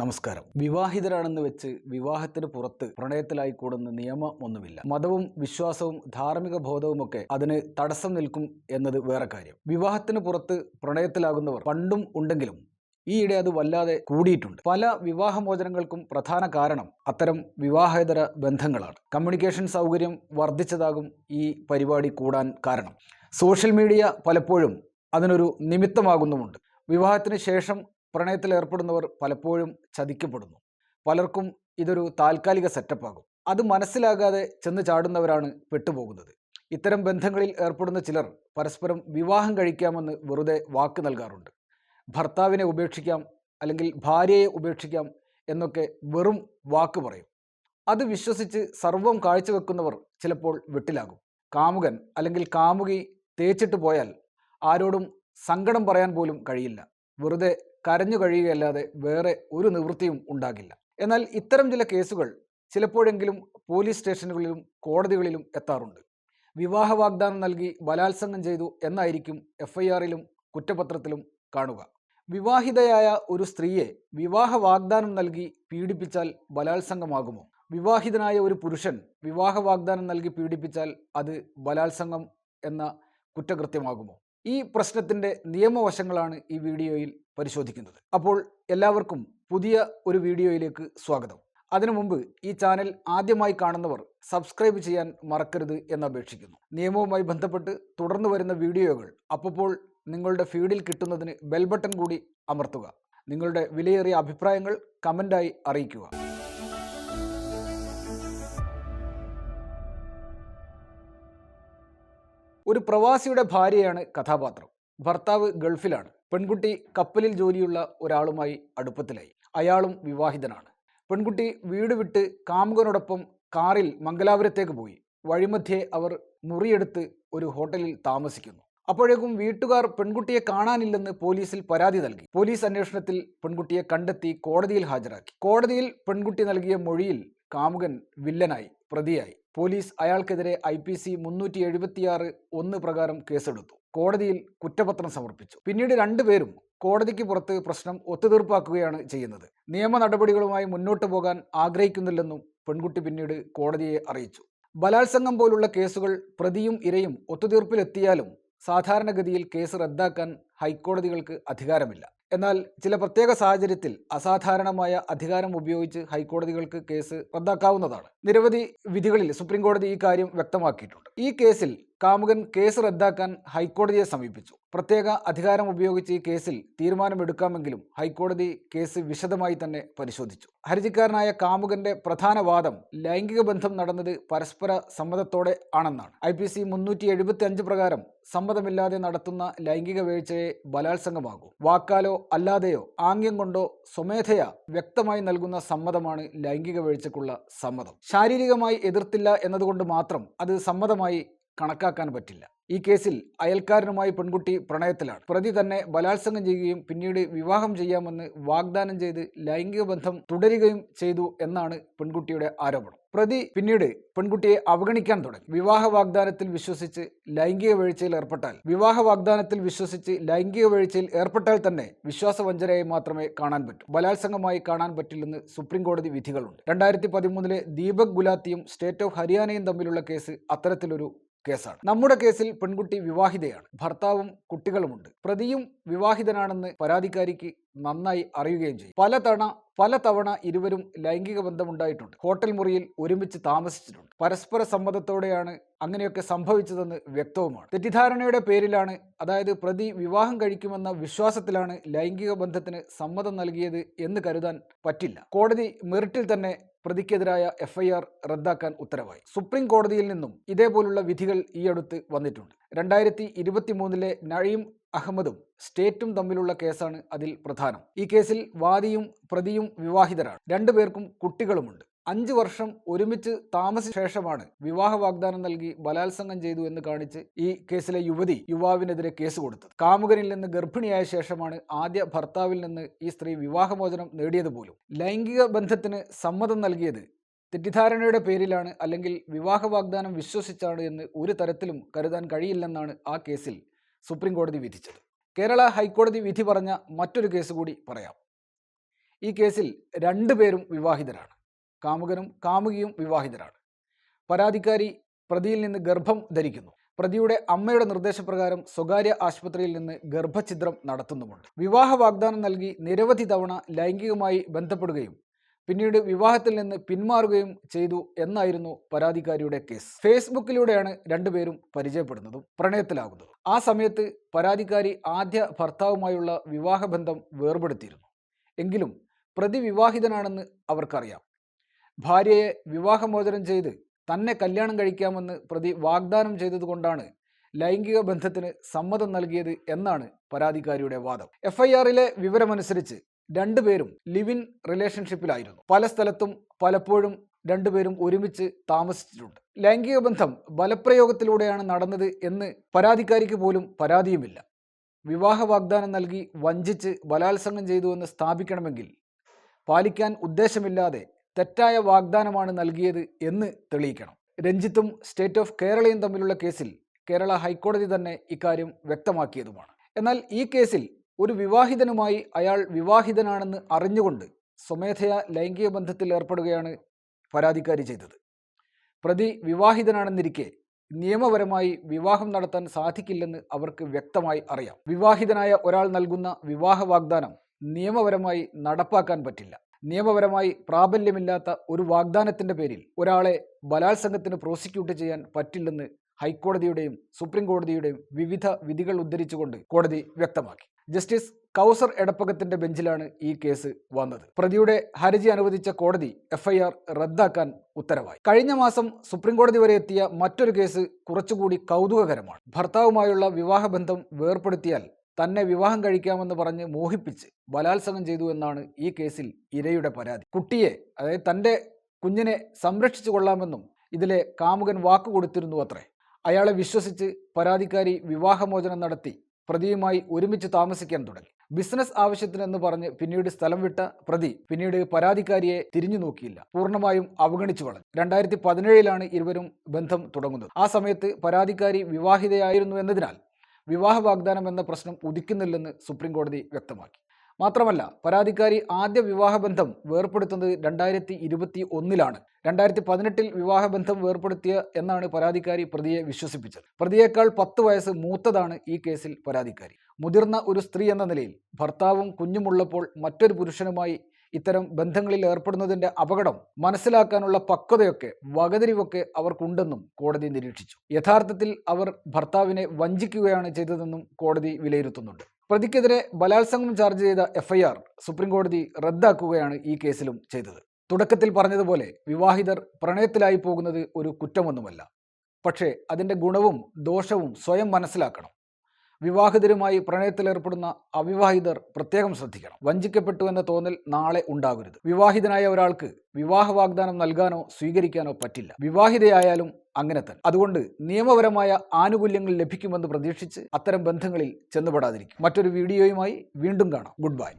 നമസ്കാരം. വിവാഹിതരാണെന്ന് വെച്ച് വിവാഹത്തിന് പുറത്ത് പ്രണയത്തിലായിക്കൂടുന്ന നിയമമൊന്നുമില്ല. മതവും വിശ്വാസവും ധാർമ്മിക ബോധവുമൊക്കെ അതിന് തടസ്സം നിൽക്കും എന്നത് വേറെ കാര്യം. വിവാഹത്തിന് പുറത്ത് പ്രണയത്തിലാകുന്നവർ പണ്ടും ഉണ്ടെങ്കിലും ഈയിടെ അത് വല്ലാതെ കൂടിയിട്ടുണ്ട്. പല വിവാഹമോചനങ്ങൾക്കും പ്രധാന കാരണം അത്തരം വിവാഹേതര ബന്ധങ്ങളാണ്. കമ്മ്യൂണിക്കേഷൻ സൗകര്യം വർദ്ധിച്ചതാകും ഈ പരിപാടി കൂടാൻ കാരണം. സോഷ്യൽ മീഡിയ പലപ്പോഴും അതിനൊരു നിമിത്തമാകുന്നുമുണ്ട്. വിവാഹത്തിന് ശേഷം പ്രണയത്തിലേർപ്പെടുന്നവർ പലപ്പോഴും ചതിക്കപ്പെടുന്നു. പലർക്കും ഇതൊരു താൽക്കാലിക സെറ്റപ്പാകും. അത് മനസ്സിലാകാതെ ചെന്ന് ചാടുന്നവരാണ് പെട്ടുപോകുന്നത്. ഇത്തരം ബന്ധങ്ങളിൽ ഏർപ്പെടുന്ന ചിലർ പരസ്പരം വിവാഹം കഴിക്കാമെന്ന് വെറുതെ വാക്ക് നൽകാറുണ്ട്. ഭർത്താവിനെ ഉപേക്ഷിക്കാം, അല്ലെങ്കിൽ ഭാര്യയെ ഉപേക്ഷിക്കാം എന്നൊക്കെ വെറും വാക്ക് പറയും. അത് വിശ്വസിച്ച് സർവ്വം കാഴ്ചവെക്കുന്നവർ ചിലപ്പോൾ വെട്ടിലാകും. കാമുകൻ അല്ലെങ്കിൽ കാമുകി തേച്ചിട്ട് പോയാൽ ആരോടും സങ്കടം പറയാൻ പോലും കഴിയില്ല. വെറുതെ കരഞ്ഞു കഴിയുകയല്ലാതെ വേറെ ഒരു നിവൃത്തിയും ഉണ്ടാകില്ല. എന്നാൽ ഇത്തരം ചില കേസുകൾ ചിലപ്പോഴെങ്കിലും പോലീസ് സ്റ്റേഷനുകളിലും കോടതികളിലും എത്താറുണ്ട്. വിവാഹ വാഗ്ദാനം നൽകി ബലാത്സംഗം ചെയ്തു എന്നായിരിക്കും FIRലും കുറ്റപത്രത്തിലും കാണുക. വിവാഹിതയായ ഒരു സ്ത്രീയെ വിവാഹ വാഗ്ദാനം നൽകി പീഡിപ്പിച്ചാൽ ബലാത്സംഗമാകുമോ? വിവാഹിതനായ ഒരു പുരുഷൻ വിവാഹ വാഗ്ദാനം നൽകി പീഡിപ്പിച്ചാൽ അത് ബലാത്സംഗം എന്ന കുറ്റകൃത്യമാകുമോ? ഈ പ്രശ്നത്തിൻ്റെ നിയമവശങ്ങളാണ് ഈ വീഡിയോയിൽ പരിശോധിക്കുന്നത്. അപ്പോൾ എല്ലാവർക്കും പുതിയ ഒരു വീഡിയോയിലേക്ക് സ്വാഗതം. അതിനു മുമ്പ് ഈ ചാനൽ ആദ്യമായി കാണുന്നവർ സബ്സ്ക്രൈബ് ചെയ്യാൻ മറക്കരുത് എന്നപേക്ഷിക്കുന്നു. നിയമവുമായി ബന്ധപ്പെട്ട് തുടർന്ന് വരുന്ന വീഡിയോകൾ അപ്പോൾ നിങ്ങളുടെ ഫീഡിൽ കിട്ടുന്നതിന് ബെൽ ബട്ടൺ കൂടി അമർത്തുക. നിങ്ങളുടെ വിലയേറിയ അഭിപ്രായങ്ങൾ കമൻ്റായി അറിയിക്കുക. ഒരു പ്രവാസിയുടെ ഭാര്യയാണ് കഥാപാത്രം. ഭർത്താവ് ഗൾഫിലാണ്. പെൺകുട്ടി കപ്പലിൽ ജോലിയുള്ള ഒരാളുമായി അടുപ്പത്തിലായി. അയാളും വിവാഹിതനാണ്. പെൺകുട്ടി വീട് വിട്ട് കാമുകനോടൊപ്പം കാറിൽ മംഗലാപുരത്തേക്ക് പോയി. വഴിമധ്യേ അവർ മുറിയെടുത്ത് ഒരു ഹോട്ടലിൽ താമസിക്കുന്നു. അപ്പോഴേക്കും വീട്ടുകാർ പെൺകുട്ടിയെ കാണാനില്ലെന്ന് പോലീസിൽ പരാതി നൽകി. പോലീസ് അന്വേഷണത്തിൽ പെൺകുട്ടിയെ കണ്ടെത്തി കോടതിയിൽ ഹാജരാക്കി. കോടതിയിൽ പെൺകുട്ടി നൽകിയ മൊഴിയിൽ കാമുകൻ വില്ലനായി, പ്രതിയായി. പോലീസ് അയാൾക്കെതിരെ IPC 376(1) പ്രകാരം കേസെടുത്തു. കോടതിയിൽ കുറ്റപത്രം സമർപ്പിച്ചു. പിന്നീട് രണ്ടുപേരും കോടതിക്ക് പുറത്ത് പ്രശ്നം ഒത്തുതീർപ്പാക്കുകയാണ് ചെയ്യുന്നത്. നിയമ നടപടികളുമായി മുന്നോട്ട് പോകാൻ ആഗ്രഹിക്കുന്നില്ലെന്നും പെൺകുട്ടി പിന്നീട് കോടതിയെ അറിയിച്ചു. ബലാത്സംഗം പോലുള്ള കേസുകൾ പ്രതിയും ഇരയും ഒത്തുതീർപ്പിലെത്തിയാലും സാധാരണഗതിയിൽ കേസ് റദ്ദാക്കാൻ ഹൈക്കോടതികൾക്ക് അധികാരമില്ല. എന്നാൽ ചില പ്രത്യേക സാഹചര്യത്തിൽ അസാധാരണമായ അധികാരം ഉപയോഗിച്ച് ഹൈക്കോടതികൾക്ക് കേസ് റദ്ദാക്കാവുന്നതാണ്. നിരവധി വിധികളിൽ സുപ്രീം കോടതി ഈ കാര്യം വ്യക്തമാക്കിയിട്ടുണ്ട്. ഈ കേസിൽ കാമുകൻ കേസ് റദ്ദാക്കാൻ ഹൈക്കോടതിയെ സമീപിച്ചു. പ്രത്യേക അധികാരം ഉപയോഗിച്ച് ഈ കേസിൽ തീരുമാനമെടുക്കാമെങ്കിലും ഹൈക്കോടതി കേസ് വിശദമായി തന്നെ പരിശോധിച്ചു. ഹർജിക്കാരനായ കാമുകന്റെ പ്രധാന വാദം ലൈംഗിക ബന്ധം നടന്നത് പരസ്പര സമ്മതത്തോടെ ആണെന്നാണ്. IPC 375 പ്രകാരം സമ്മതമില്ലാതെ നടത്തുന്ന ലൈംഗിക വീഴ്ചയെ ബലാത്സംഗമാകൂ. വാക്കാലോ അല്ലാതെയോ ആംഗ്യം കൊണ്ടോ സ്വമേധയാ വ്യക്തമായി നൽകുന്ന സമ്മതമാണ് ലൈംഗിക വീഴ്ചയ്ക്കുള്ള സമ്മതം. ശാരീരികമായി എതിർത്തില്ല എന്നതുകൊണ്ട് മാത്രം അത് സമ്മതമായി കണക്കാക്കാൻ പറ്റില്ല. ഈ കേസിൽ അയൽക്കാരനുമായി പെൺകുട്ടി പ്രണയത്തിലാണ്. പ്രതി തന്നെ ബലാത്സംഗം ചെയ്യുകയും പിന്നീട് വിവാഹം ചെയ്യാമെന്ന് വാഗ്ദാനം ചെയ്ത് ലൈംഗിക ബന്ധം തുടരുകയും ചെയ്തു എന്നാണ് പെൺകുട്ടിയുടെ ആരോപണം. പ്രതി പിന്നീട് പെൺകുട്ടിയെ അവഗണിക്കാൻ തുടങ്ങി. വിവാഹ വാഗ്ദാനത്തിൽ വിശ്വസിച്ച് ലൈംഗിക വീഴ്ചയിൽ ഏർപ്പെട്ടാൽ തന്നെ വിശ്വാസവഞ്ചനയായി മാത്രമേ കാണാൻ പറ്റൂ. ബലാത്സംഗമായി കാണാൻ പറ്റില്ലെന്ന് സുപ്രീം കോടതി വിധികളുണ്ട്. 2013 ദീപക് ഗുലാത്തിയും സ്റ്റേറ്റ് ഓഫ് ഹരിയാനയും തമ്മിലുള്ള കേസ് അത്തരത്തിലൊരു കേസാണ്. നമ്മുടെ കേസിൽ പെൺകുട്ടി വിവാഹിതയാണ്. ഭർത്താവും കുട്ടികളുമുണ്ട്. പ്രതിയും വിവാഹിതനാണെന്ന് പരാതിക്കാരിക്ക് നന്നായി അറിയുകയും ചെയ്യും. പലതവണ ഇരുവരും ലൈംഗിക ബന്ധമുണ്ടായിട്ടുണ്ട്. ഹോട്ടൽ മുറിയിൽ ഒരുമിച്ച് താമസിച്ചിട്ടുണ്ട്. പരസ്പര സമ്മതത്തോടെയാണ് അങ്ങനെയൊക്കെ സംഭവിച്ചതെന്ന് വ്യക്തവുമാണ്. തെറ്റിദ്ധാരണയുടെ പേരിലാണ്, അതായത് പ്രതി വിവാഹം കഴിക്കുമെന്ന വിശ്വാസത്തിലാണ് ലൈംഗിക ബന്ധത്തിന് സമ്മതം നൽകിയത് എന്ന് കരുതാൻ പറ്റില്ല. കോടതി മെറിറ്റിൽ തന്നെ പ്രതിക്കെതിരായ FIR റദ്ദാക്കാൻ ഉത്തരവായി. സുപ്രീം കോടതിയിൽ നിന്നും ഇതേപോലുള്ള വിധികൾ ഈയടുത്ത് വന്നിട്ടുണ്ട്. 2023 നഈം അഹമ്മദും സ്റ്റേറ്റും തമ്മിലുള്ള കേസാണ് അതിൽ പ്രധാനം. ഈ കേസിൽ വാദിയും പ്രതിയും വിവാഹിതരാണ്. രണ്ടുപേർക്കും കുട്ടികളുമുണ്ട്. 5 വർഷം ഒരുമിച്ച് താമസിച്ച ശേഷമാണ് വിവാഹ വാഗ്ദാനം നൽകി ബലാത്സംഗം ചെയ്തു എന്ന് കാണിച്ച് ഈ കേസിലെ യുവാവിനെതിരെ കേസ് കൊടുത്തത്. കാമുകനിൽ നിന്ന് ഗർഭിണിയായ ശേഷമാണ് ആദ്യ ഭർത്താവിൽ നിന്ന് ഈ സ്ത്രീ വിവാഹമോചനം നേടിയത് പോലും. ലൈംഗിക ബന്ധത്തിന് സമ്മതം നൽകിയത് തെറ്റിദ്ധാരണയുടെ പേരിലാണ്, അല്ലെങ്കിൽ വിവാഹ വാഗ്ദാനം വിശ്വസിച്ചാണ് എന്ന് ഒരു തരത്തിലും കരുതാൻ കഴിയില്ലെന്നാണ് ആ കേസിൽ സുപ്രീം കോടതി വിധിച്ചത്. കേരള ഹൈക്കോടതി വിധി പറഞ്ഞ മറ്റൊരു കേസ് കൂടി പറയാം. ഈ കേസിൽ രണ്ടുപേരും വിവാഹിതരാണ്. കാമുകനും കാമുകിയും വിവാഹിതരാണ്. പരാതിക്കാരി പ്രതിയിൽ നിന്ന് ഗർഭം ധരിക്കുന്നു. പ്രതിയുടെ അമ്മയുടെ നിർദ്ദേശപ്രകാരം സ്വകാര്യ ആശുപത്രിയിൽ നിന്ന് ഗർഭഛിദ്രം നടത്തുന്നുമുണ്ട്. വിവാഹ വാഗ്ദാനം നൽകി നിരവധി തവണ ലൈംഗികമായി ബന്ധപ്പെടുകയും പിന്നീട് വിവാഹത്തിൽ നിന്ന് പിന്മാറുകയും ചെയ്തു എന്നായിരുന്നു പരാതിക്കാരിയുടെ കേസ്. ഫേസ്ബുക്കിലൂടെയാണ് രണ്ടുപേരും പരിചയപ്പെടുന്നതും പ്രണയത്തിലാകുന്നതും. ആ സമയത്ത് പരാതിക്കാരി ആദ്യ ഭർത്താവുമായുള്ള വിവാഹബന്ധം വേർപെടുത്തിയിരുന്നു. എങ്കിലും പ്രതി വിവാഹിതനാണെന്ന് അവർക്കറിയാം. ഭാര്യയെ വിവാഹമോചനം ചെയ്ത് തന്നെ കല്യാണം കഴിക്കാമെന്ന് പ്രതി വാഗ്ദാനം ചെയ്തതുകൊണ്ടാണ് ലൈംഗിക ബന്ധത്തിന് സമ്മതം നൽകിയത് എന്നാണ് പരാതിക്കാരിയുടെ വാദം. FIRലെ വിവരമനുസരിച്ച് രണ്ടുപേരും ലിവ് ഇൻ റിലേഷൻഷിപ്പിലായിരുന്നു. പല സ്ഥലത്തും പലപ്പോഴും രണ്ടുപേരും ഒരുമിച്ച് താമസിച്ചിട്ടുണ്ട്. ലൈംഗിക ബന്ധം ബലപ്രയോഗത്തിലൂടെയാണ് നടന്നത് എന്ന് പരാതിക്കാരിക്ക് പോലും പരാതിയുമില്ല. വിവാഹ വാഗ്ദാനം നൽകി വഞ്ചിച്ച് ബലാത്സംഗം ചെയ്തുവെന്ന് സ്ഥാപിക്കണമെങ്കിൽ പാലിക്കാൻ ഉദ്ദേശമില്ലാതെ തെറ്റായ വാഗ്ദാനമാണ് നൽകിയത് എന്ന് തെളിയിക്കണം. രഞ്ജിത്തും സ്റ്റേറ്റ് ഓഫ് കേരളയും തമ്മിലുള്ള കേസിൽ കേരള ഹൈക്കോടതി തന്നെ ഇക്കാര്യം വ്യക്തമാക്കിയതുമാണ്. എന്നാൽ ഈ കേസിൽ ഒരു വിവാഹിതനുമായി അയാൾ വിവാഹിതനാണെന്ന് അറിഞ്ഞുകൊണ്ട് സ്വമേധയാ ലൈംഗിക ബന്ധത്തിൽ ഏർപ്പെടുകയാണ് പരാതിക്കാരി ചെയ്തത്. പ്രതി വിവാഹിതനാണെന്നിരിക്കെ നിയമപരമായി വിവാഹം നടത്താൻ സാധിക്കില്ലെന്ന് അവർക്ക് വ്യക്തമായി അറിയാം. വിവാഹിതനായ ഒരാൾ നൽകുന്ന വിവാഹ വാഗ്ദാനം നിയമപരമായി നടപ്പാക്കാൻ പറ്റില്ല. നിയമപരമായി പ്രാബല്യമില്ലാത്ത ഒരു വാഗ്ദാനത്തിൻ്റെ പേരിൽ ഒരാളെ ബലാത്സംഗത്തിന് പ്രോസിക്യൂട്ട് ചെയ്യാൻ പറ്റില്ലെന്ന് ഹൈക്കോടതിയുടെയും സുപ്രീം കോടതിയുടെയും വിവിധ വിധികൾ ഉദ്ധരിച്ചുകൊണ്ട് കോടതി വ്യക്തമാക്കി. ജസ്റ്റിസ് കൗസർ എടപ്പകത്തിന്റെ ബെഞ്ചിലാണ് ഈ കേസ് വന്നത്. പ്രതിയുടെ ഹർജി അനുവദിച്ച കോടതി FIR റദ്ദാക്കാൻ ഉത്തരവായി. കഴിഞ്ഞ മാസം സുപ്രീം കോടതി വരെ എത്തിയ മറ്റൊരു കേസ് കുറച്ചുകൂടി കൗതുകകരമാണ്. ഭർത്താവുമായുള്ള വിവാഹബന്ധം വേർപ്പെടുത്തിയാൽ തന്നെ വിവാഹം കഴിക്കാമെന്ന് പറഞ്ഞ് മോഹിപ്പിച്ച് ബലാത്സംഗം ചെയ്തു എന്നാണ് ഈ കേസിൽ ഇരയുടെ പരാതി. കുട്ടിയെ, അതായത് തൻ്റെ കുഞ്ഞിനെ സംരക്ഷിച്ചു കൊള്ളാമെന്നും ഇതിലെ കാമുകൻ വാക്കുകൊടുത്തിരുന്നു അത്രേ. അയാളെ വിശ്വസിച്ച് പരാതിക്കാരി വിവാഹമോചനം നടത്തി പ്രതിയുമായി ഒരുമിച്ച് താമസിക്കാൻ തുടങ്ങി. ബിസിനസ് ആവശ്യത്തിനെന്ന് പറഞ്ഞ് പിന്നീട് സ്ഥലം വിട്ട പ്രതി പിന്നീട് പരാതിക്കാരിയെ തിരിഞ്ഞു നോക്കിയില്ല, പൂർണ്ണമായും അവഗണിച്ചു കളഞ്ഞു. 2017 ഇരുവരും ബന്ധം തുടങ്ങുന്നത്. ആ സമയത്ത് പരാതിക്കാരി വിവാഹിതയായിരുന്നു എന്നതിനാൽ വിവാഹ വാഗ്ദാനം എന്ന പ്രശ്നം ഉദിക്കുന്നില്ലെന്ന് സുപ്രീം കോടതി വ്യക്തമാക്കി. മാത്രമല്ല, പരാതിക്കാരി ആദ്യ വിവാഹബന്ധം വേർപ്പെടുത്തുന്നത് 2021 2018 വിവാഹബന്ധം വേർപ്പെടുത്തിയ എന്നാണ് പരാതിക്കാരി പ്രതിയെ വിശ്വസിപ്പിച്ചത്. പ്രതിയേക്കാൾ 10 വയസ്സ് മൂത്തതാണ് ഈ കേസിൽ പരാതിക്കാരി. മുതിർന്ന ഒരു സ്ത്രീ എന്ന നിലയിൽ ഭർത്താവും കുഞ്ഞുമുള്ളപ്പോൾ മറ്റൊരു പുരുഷനുമായി ഇത്തരം ബന്ധങ്ങളിൽ ഏർപ്പെടുന്നതിൻ്റെ അപകടം മനസ്സിലാക്കാനുള്ള പക്വതയൊക്കെ വകതിരിവൊക്കെ അവർക്കുണ്ടെന്നും കോടതി നിരീക്ഷിച്ചു. യഥാർത്ഥത്തിൽ അവർ ഭർത്താവിനെ വഞ്ചിക്കുകയാണ് ചെയ്തതെന്നും കോടതി വിലയിരുത്തുന്നുണ്ട്. പ്രതിക്കെതിരെ ബലാത്സംഗം ചാർജ് ചെയ്ത FIR സുപ്രീം കോടതി റദ്ദാക്കുകയാണ് ഈ കേസിലും ചെയ്തത്. തുടക്കത്തിൽ പറഞ്ഞതുപോലെ വിവാഹിതർ പ്രണയത്തിലായി പോകുന്നത് ഒരു കുറ്റമൊന്നുമല്ല. പക്ഷേ അതിൻ്റെ ഗുണവും ദോഷവും സ്വയം മനസ്സിലാക്കണം. വിവാഹിതരുമായി പ്രണയത്തിലേർപ്പെടുന്ന അവിവാഹിതർ പ്രത്യേകം ശ്രദ്ധിക്കണം. വഞ്ചിക്കപ്പെട്ടു എന്ന തോന്നൽ നാളെ ഉണ്ടാകരുത്. വിവാഹിതനായ ഒരാൾക്ക് വിവാഹ വാഗ്ദാനം നൽകാനോ സ്വീകരിക്കാനോ പറ്റില്ല. വിവാഹിതയായാലും അങ്ങനെ തന്നെ. അതുകൊണ്ട് നിയമപരമായ ആനുകൂല്യങ്ങൾ ലഭിക്കുമെന്ന് പ്രതീക്ഷിച്ച് അത്തരം ബന്ധങ്ങളിൽ ചെന്നുപെടാതിരിക്കും. മറ്റൊരു വീഡിയോയുമായി വീണ്ടും കാണാം. Good bye.